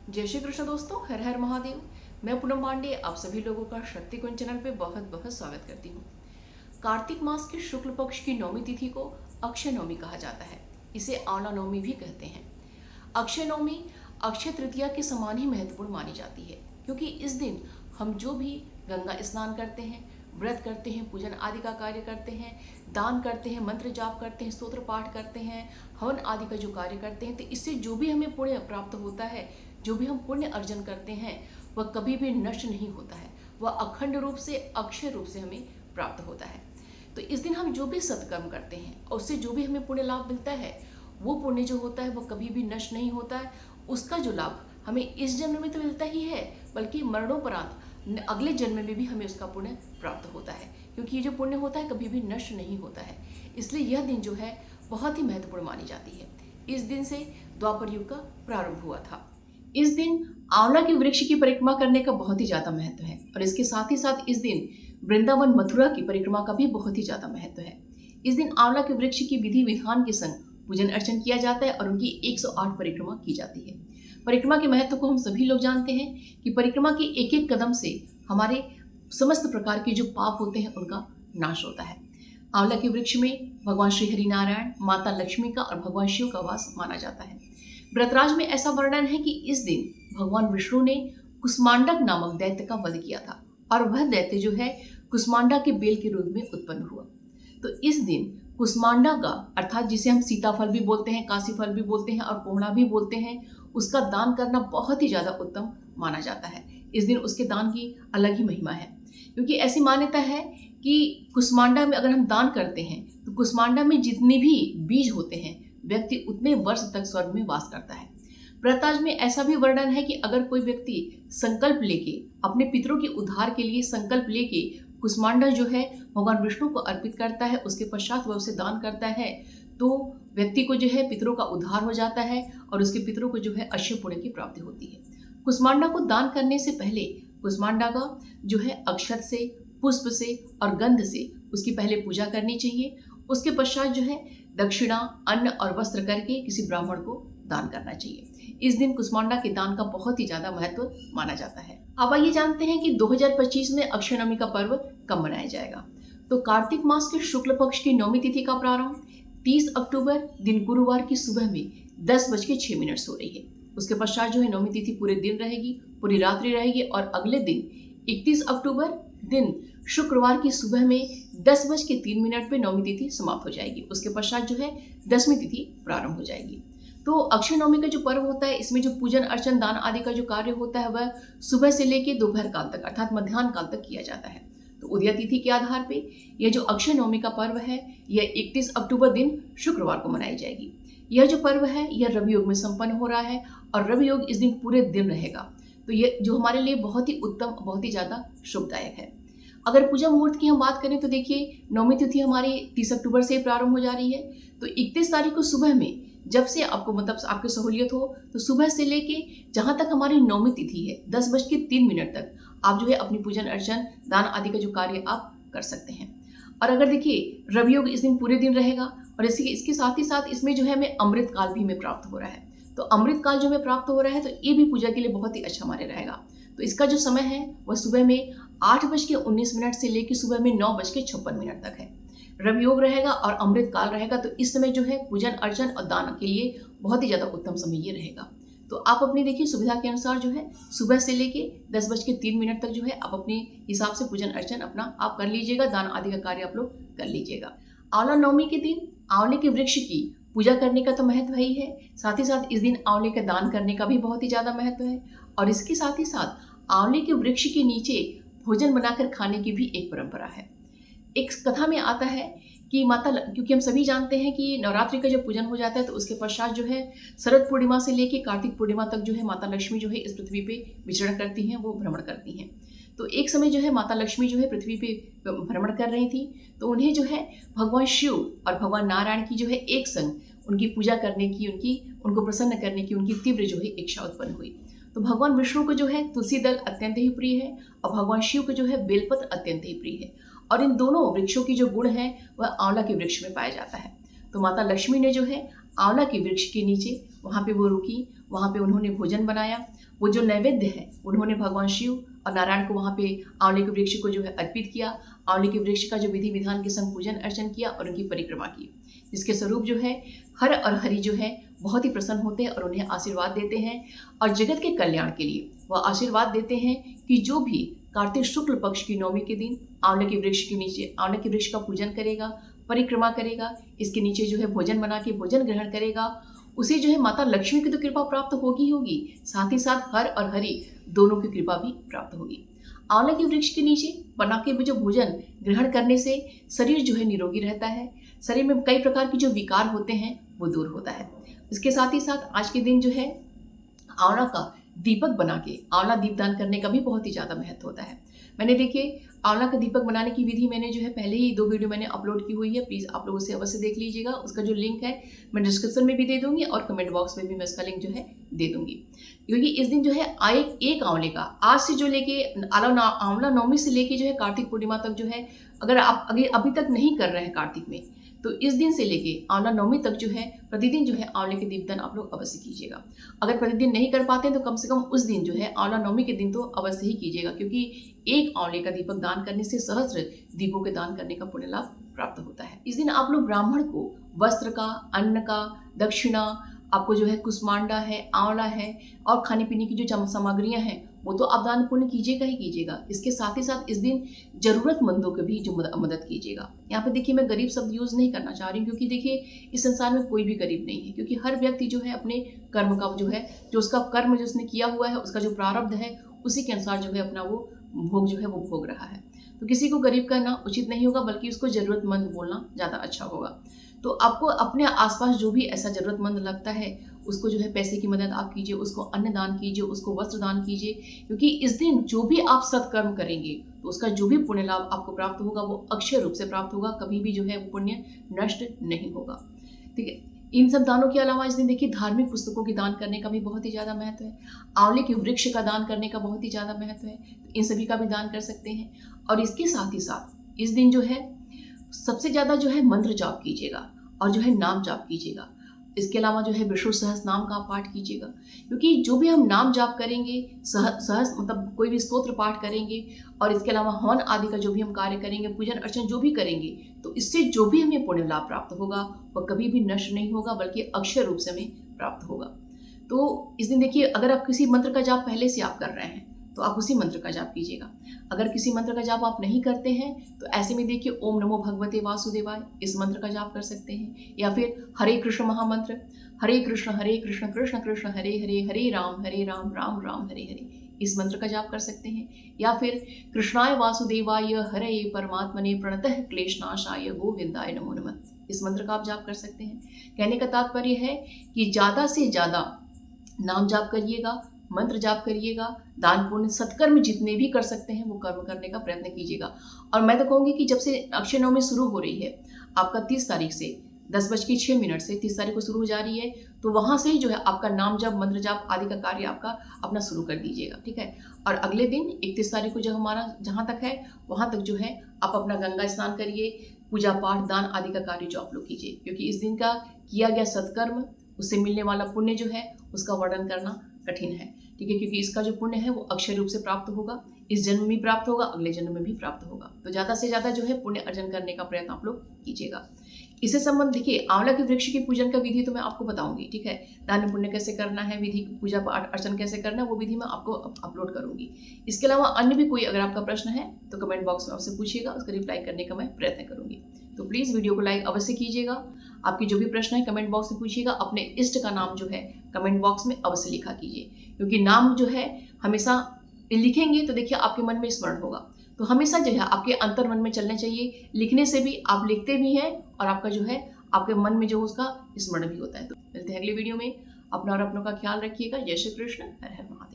जय श्री कृष्ण दोस्तों, हर हर महादेव। मैं पूनम पांडे आप सभी लोगों का शक्ति कुंज चैनल पे बहुत बहुत स्वागत करती हूँ। कार्तिक मास के शुक्ल पक्ष की नौमी तिथि को अक्षय नवमी कहा जाता है। इसे आंवला नवमी भी कहते हैं। अक्षय नवमी अक्षय तृतीया के समान ही महत्वपूर्ण मानी जाती है, क्योंकि इस दिन हम जो भी गंगा स्नान करते हैं, व्रत करते हैं, पूजन आदि का कार्य करते हैं, दान करते हैं, मंत्र जाप करते हैं, स्तोत्र पाठ करते हैं, हवन आदि का जो कार्य करते हैं, तो इससे जो भी हमें पुण्य प्राप्त होता है, जो भी हम पुण्य अर्जन करते हैं, वह कभी भी नष्ट नहीं होता है। वह अखंड रूप से, अक्षय रूप से हमें प्राप्त होता है। तो इस दिन हम जो भी सत्कर्म करते हैं और उससे जो भी हमें पुण्य लाभ मिलता है, वो पुण्य जो होता है वह कभी भी नष्ट नहीं होता है। उसका जो लाभ हमें इस जन्म में तो मिलता ही है, बल्कि मरणोपरांत अगले जन्म में भी हमें उसका पुण्य प्राप्त होता है, क्योंकि ये जो पुण्य होता है कभी भी नष्ट नहीं होता है। इसलिए यह दिन जो है बहुत ही महत्वपूर्ण मानी जाती है। इस दिन से द्वापर युग का प्रारंभ हुआ था। इस दिन आंवला के वृक्ष की परिक्रमा करने का बहुत ही ज्यादा महत्व है, और इसके साथ ही साथ इस दिन वृंदावन मथुरा की परिक्रमा का भी बहुत ही ज्यादा महत्व है। इस दिन आंवला के वृक्ष की विधि विधान के संग पूजन अर्चन किया जाता है और उनकी 108 परिक्रमा की जाती है। परिक्रमा के महत्व को हम सभी लोग जानते हैं कि परिक्रमा के एक एक कदम से हमारे समस्त प्रकार के जो पाप होते हैं उनका नाश होता है। आंवला के वृक्ष में भगवान श्री हरि नारायण, माता लक्ष्मी का और भगवान शिव का वास माना जाता है। व्रतराज में ऐसा वर्णन है कि इस दिन भगवान विष्णु ने कुष्मांडक नामक दैत्य का वध किया था, और वह दैत्य जो है कुष्मांडा के बेल के रूप में उत्पन्न हुआ। तो इस दिन कुष्मांडा का, अर्थात जिसे हम सीताफल भी बोलते हैं, काशी फल भी बोलते हैं और कोहड़ा भी बोलते हैं, उसका दान करना बहुत ही ज्यादा उत्तम माना जाता है। इस दिन उसके दान की अलग ही महिमा है, क्योंकि ऐसी मान्यता है कि कुष्मांडा में अगर हम दान करते हैं तो कुष्मांडा में जितने भी बीज होते हैं, व्यक्ति उतने वर्ष तक स्वर्ग में वास करता है। व्रताज में ऐसा भी वर्णन है कि अगर कोई व्यक्ति संकल्प लेके, अपने पितरों के उद्धार के लिए संकल्प लेके कुष्मांडा जो है भगवान विष्णु को अर्पित करता है, उसके पश्चात वह उसे दान करता है, तो व्यक्ति को जो है पितरों का उद्धार हो जाता है और उसके पितरों को जो है अक्षय पुण्य की प्राप्ति होती है। कुष्मांडा को दान करने से पहले कुष्मांडा का जो है अक्षत से, पुष्प से और गंध से उसकी पहले पूजा करनी चाहिए। उसके पश्चात जो है दक्षिणा, अन्न और वस्त्र करके किसी ब्राह्मण को दान करना चाहिए। इस दिन कुष्मांडा के दान का बहुत ही ज्यादा महत्व माना जाता है। अब आइए जानते हैं कि 2025 में अक्षय नवमी का पर्व कब मनाया जाएगा। तो कार्तिक मास के शुक्ल पक्ष की नौमी तिथि का प्रारंभ 30 अक्टूबर दिन गुरुवार की सुबह में 10:06 हो रही है। उसके पश्चात जो है नौमी तिथि पूरे दिन रहेगी, पूरी रात्रि रहेगी, और अगले दिन 31 अक्टूबर दिन शुक्रवार की सुबह में 10:03 पे नौमी तिथि समाप्त हो जाएगी। उसके पश्चात जो है 10वीं तिथि प्रारंभ हो जाएगी। तो अक्षय नवमी का जो पर्व होता है, इसमें जो पूजन अर्चन दान आदि का जो कार्य होता है वह सुबह से लेकर दोपहर काल तक, अर्थात मध्याह्न काल तक किया जाता है। तो उदय तिथि के आधार पे यह जो अक्षय नवमी का पर्व है, यह 31 अक्टूबर दिन शुक्रवार को मनाई जाएगी। यह जो पर्व है यह रवि योग में संपन्न हो रहा है, और रवि योग इस दिन पूरे दिन रहेगा। तो ये जो हमारे लिए बहुत ही उत्तम, बहुत ही ज्यादा शुभदायक है। अगर पूजा मुहूर्त की हम बात करें तो देखिए, नौमी तिथि हमारी 30 अक्टूबर से प्रारंभ हो जा रही है। तो 31 तारीख को सुबह में जब से आपको, मतलब आपकी सहूलियत हो, तो सुबह से लेके जहां तक हमारी नौमी तिथि है 10:03 तक आप जो है अपनी पूजन अर्चन दान आदि का जो कार्य आप कर सकते हैं। और अगर देखिए रवि योग इस दिन पूरे दिन रहेगा, और इसके साथ ही साथ इसमें जो है हमें अमृत काल भी हमें प्राप्त हो रहा है। तो अमृत काल जो हमें प्राप्त हो रहा है, तो ये भी पूजा के लिए बहुत ही अच्छा माने रहेगा। तो इसका जो समय है वह सुबह में 8:19 से लेकर सुबह में 9:56 तक है। रवि योग रहेगा और अमृत काल रहेगा। तो इस समय जो है पूजन अर्चन और दान के लिए बहुत ही ज्यादा उत्तम समय ये रहेगा। तो आप अपनी देखिए सुविधा के अनुसार जो है सुबह से लेके 10:03 तक जो है आप अपने हिसाब से पूजन अर्चन अपना आप कर लीजिएगा, दान आदि का कार्य आप लोग कर लीजिएगा। आंवला नवमी के दिन आंवले के वृक्ष की पूजा करने का तो महत्व ही है, साथ ही साथ इस दिन आंवले का दान करने का भी बहुत ही ज्यादा महत्व है। और इसके साथ ही साथ आंवले के वृक्ष के नीचे भोजन बनाकर खाने की भी एक परंपरा है। एक कथा में आता है कि क्योंकि हम सभी जानते हैं कि नवरात्रि का जब पूजन हो जाता है तो उसके पश्चात जो है शरद पूर्णिमा से लेकर कार्तिक पूर्णिमा तक जो है माता लक्ष्मी जो है इस पृथ्वी पे विचरण करती हैं, वो भ्रमण करती हैं। तो एक समय जो है माता लक्ष्मी जो है पृथ्वी पे भ्रमण कर रही थी, तो उन्हें जो है भगवान शिव और भगवान नारायण की जो है एक संग उनकी पूजा करने की, उनको प्रसन्न करने की उनकी तीव्र जो है इच्छा उत्पन्न हुई। तो भगवान विष्णु को जो है तुलसी दल अत्यंत ही प्रिय है, और भगवान शिव को जो है बेलपत्र अत्यंत ही प्रिय है। और इन दोनों वृक्षों की जो गुण है वह आंवला के वृक्ष में पाया जाता है। तो माता लक्ष्मी ने जो है आंवला के वृक्ष के नीचे वहाँ पे वो रुकी, वहाँ पे उन्होंने भोजन बनाया। वो जो नैवेद्य है उन्होंने भगवान शिव और नारायण को वहाँ पे आंवले के वृक्ष को जो है अर्पित किया। आंवले के वृक्ष का जो विधि विधान के संग पूजन अर्चन किया और उनकी परिक्रमा की, जिसके स्वरूप जो है हर और हरि जो है बहुत ही प्रसन्न होते हैं और उन्हें आशीर्वाद देते हैं और जगत के कल्याण के लिए वह आशीर्वाद देते हैं कि जो भी कार्तिक शुक्ल पक्ष की नवमी के दिन आंवले के वृक्ष के नीचे आंवले के वृक्ष का पूजन करेगा, परिक्रमा करेगा, इसके नीचे जो है भोजन बना के भोजन ग्रहण करेगा, उसे जो है माता लक्ष्मी की तो कृपा प्राप्त होगी होगी, साथ ही साथ हर और हरि दोनों की कृपा भी प्राप्त होगी। आंवला के वृक्ष के नीचे बना के जो भोजन ग्रहण करने से शरीर जो है निरोगी रहता है, शरीर में कई प्रकार के जो विकार होते हैं वो दूर होता है। इसके साथ ही साथ आज के दिन जो है आंवला का दीपक बना के आंवला दीपदान करने का भी बहुत ही ज़्यादा महत्व होता है। मैंने देखिए आंवला का दीपक बनाने की विधि मैंने जो है पहले ही 2 वीडियो मैंने अपलोड की हुई है, प्लीज़ आप लोग उसे अवश्य देख लीजिएगा। उसका जो लिंक है मैं डिस्क्रिप्शन में भी दे दूंगी और कमेंट बॉक्स में भी मैं इसका लिंक जो है दे दूंगी। क्योंकि इस दिन जो है एक आंवले का आज से जो लेके आंवला नवमी से लेके जो है कार्तिक पूर्णिमा तक जो है, अगर आप अभी तक नहीं कर रहे हैं कार्तिक में, तो इस दिन से लेके आंवला नवमी तक जो है प्रतिदिन जो है आंवले के दीपदान आप लोग अवश्य कीजिएगा। अगर प्रतिदिन नहीं कर पाते हैं तो कम से कम उस दिन जो है आंवला नवमी के दिन तो अवश्य ही कीजिएगा, क्योंकि एक आंवले का दीपक दान करने से सहस्त्र दीपों के दान करने का पुण्य लाभ प्राप्त होता है। इस दिन आप लोग ब्राह्मण को वस्त्र का, अन्न का, दक्षिणा, आपको जो है कुष्मांडा है, आंवला है और खाने पीने की जो सामग्रियां हैं वो तो आप दान पुण्य कीजिएगा ही कीजिएगा। इसके साथ ही साथ इस दिन जरूरतमंदों को भी जो मदद कीजिएगा। यहाँ पे देखिए मैं गरीब शब्द यूज़ नहीं करना चाह रही हूँ, क्योंकि देखिए इस संसार में कोई भी गरीब नहीं है, क्योंकि हर व्यक्ति जो है अपने कर्म का जो है जो उसका कर्म जो उसने किया हुआ है उसका जो प्रारब्ध है उसी के अनुसार जो है अपना वो भोग जो है वो भोग रहा है। तो किसी को गरीब कहना उचित नहीं होगा, बल्कि उसको ज़रूरतमंद बोलना ज़्यादा अच्छा होगा। तो आपको अपने आसपास जो भी ऐसा ज़रूरतमंद लगता है उसको जो है पैसे की मदद आप कीजिए, उसको अन्न दान कीजिए, उसको वस्त्र दान कीजिए, क्योंकि इस दिन जो भी आप सत्कर्म करेंगे तो उसका जो भी पुण्य लाभ आपको प्राप्त होगा वो अक्षय रूप से प्राप्त होगा, कभी भी जो है वो पुण्य नष्ट नहीं होगा। ठीक है, इन सब दानों के अलावा इस दिन देखिए धार्मिक पुस्तकों के दान करने का भी बहुत ही ज़्यादा महत्व है, आंवले के वृक्ष का दान करने का बहुत ही ज़्यादा महत्व है, तो इन सभी का भी दान कर सकते हैं। और इसके साथ ही साथ इस दिन जो है सबसे ज़्यादा जो है मंत्र जाप कीजिएगा और जो है नाम जाप कीजिएगा। इसके अलावा जो है विष्णु सहस्त्र नाम का पाठ कीजिएगा, क्योंकि जो भी हम नाम जाप करेंगे, सहस्त्र मतलब कोई भी स्तोत्र पाठ करेंगे और इसके अलावा हवन आदि का जो भी हम कार्य करेंगे, पूजन अर्चन जो भी करेंगे, तो इससे जो भी हमें पुण्य लाभ प्राप्त होगा वह कभी भी नष्ट नहीं होगा, बल्कि अक्षय रूप से हमें प्राप्त होगा। तो इस दिन देखिए अगर आप किसी मंत्र का जाप पहले से आप कर रहे हैं तो आप उसी मंत्र का जाप कीजिएगा। अगर किसी मंत्र का जाप आप नहीं करते हैं तो ऐसे में देखिए ओम नमो भगवते वासुदेवाय इस मंत्र का जाप कर सकते हैं, या फिर हरे कृष्ण महामंत्र हरे कृष्ण कृष्ण कृष्ण हरे हरे, हरे राम राम राम हरे हरे इस मंत्र का जाप कर सकते हैं, या फिर कृष्णाय वासुदेवाय हरे परमात्मने प्रणतः क्लेशनाशाय गोविंदाय नमो नमः इस मंत्र का आप जाप कर सकते हैं। कहने का तात्पर्य है कि ज़्यादा से ज़्यादा नाम जाप करिएगा, मंत्र जाप करिएगा, दान पुण्य सत्कर्म जितने भी कर सकते हैं वो कर्म करने का प्रयत्न कीजिएगा। और मैं तो कहूँगी कि जब से अक्षय नवमी शुरू हो रही है आपका 30 तारीख से 10:06 से 30 तारीख को शुरू हो जा रही है, तो वहाँ से ही जो है आपका नाम जाप, मंत्र जाप आदि का कार्य आपका अपना शुरू कर दीजिएगा। ठीक है, और अगले दिन 31 तारीख को जो हमारा जहाँ तक है वहाँ तक जो है आप अपना गंगा स्नान करिए, पूजा पाठ दान आदि का कार्य जो आप लोग कीजिए, क्योंकि इस दिन का किया गया सत्कर्म उससे मिलने वाला पुण्य जो है उसका वर्णन करना कठिन है। ठीक है, क्योंकि इसका जो पुण्य है वो अक्षय रूप से प्राप्त होगा, इस जन्म में भी प्राप्त होगा, अगले जन्म में भी प्राप्त होगा। तो ज़्यादा से ज़्यादा जो है पुण्य अर्जन करने का प्रयत्न आप लोग कीजिएगा। इससे संबंध देखिए आंवला के वृक्ष की पूजन का विधि तो मैं आपको बताऊंगी। ठीक है, दान पुण्य कैसे करना है, विधि पूजा पाठ अर्चन कैसे करना है वो विधि मैं आपको अपलोड करूंगी। इसके अलावा अन्य भी कोई अगर आपका प्रश्न है तो कमेंट बॉक्स में आपसे पूछिएगा, उसका रिप्लाई करने का मैं प्रयत्न करूंगी। तो प्लीज़ वीडियो को लाइक अवश्य कीजिएगा। आपकी जो भी प्रश्न है कमेंट बॉक्स में पूछिएगा। अपने इष्ट का नाम जो है कमेंट बॉक्स में अवश्य लिखा कीजिए, क्योंकि नाम जो है हमेशा लिखेंगे तो देखिए आपके मन में स्मरण होगा, तो हमेशा जो है आपके अंतर मन में चलने चाहिए। लिखने से भी आप लिखते भी हैं और आपका जो है आपके मन में जो उसका स्मरण भी होता है। तो मिलते हैं अगले वीडियो में। अपना और अपनों का ख्याल रखिएगा। जय श्री कृष्ण, हर हर महादेव।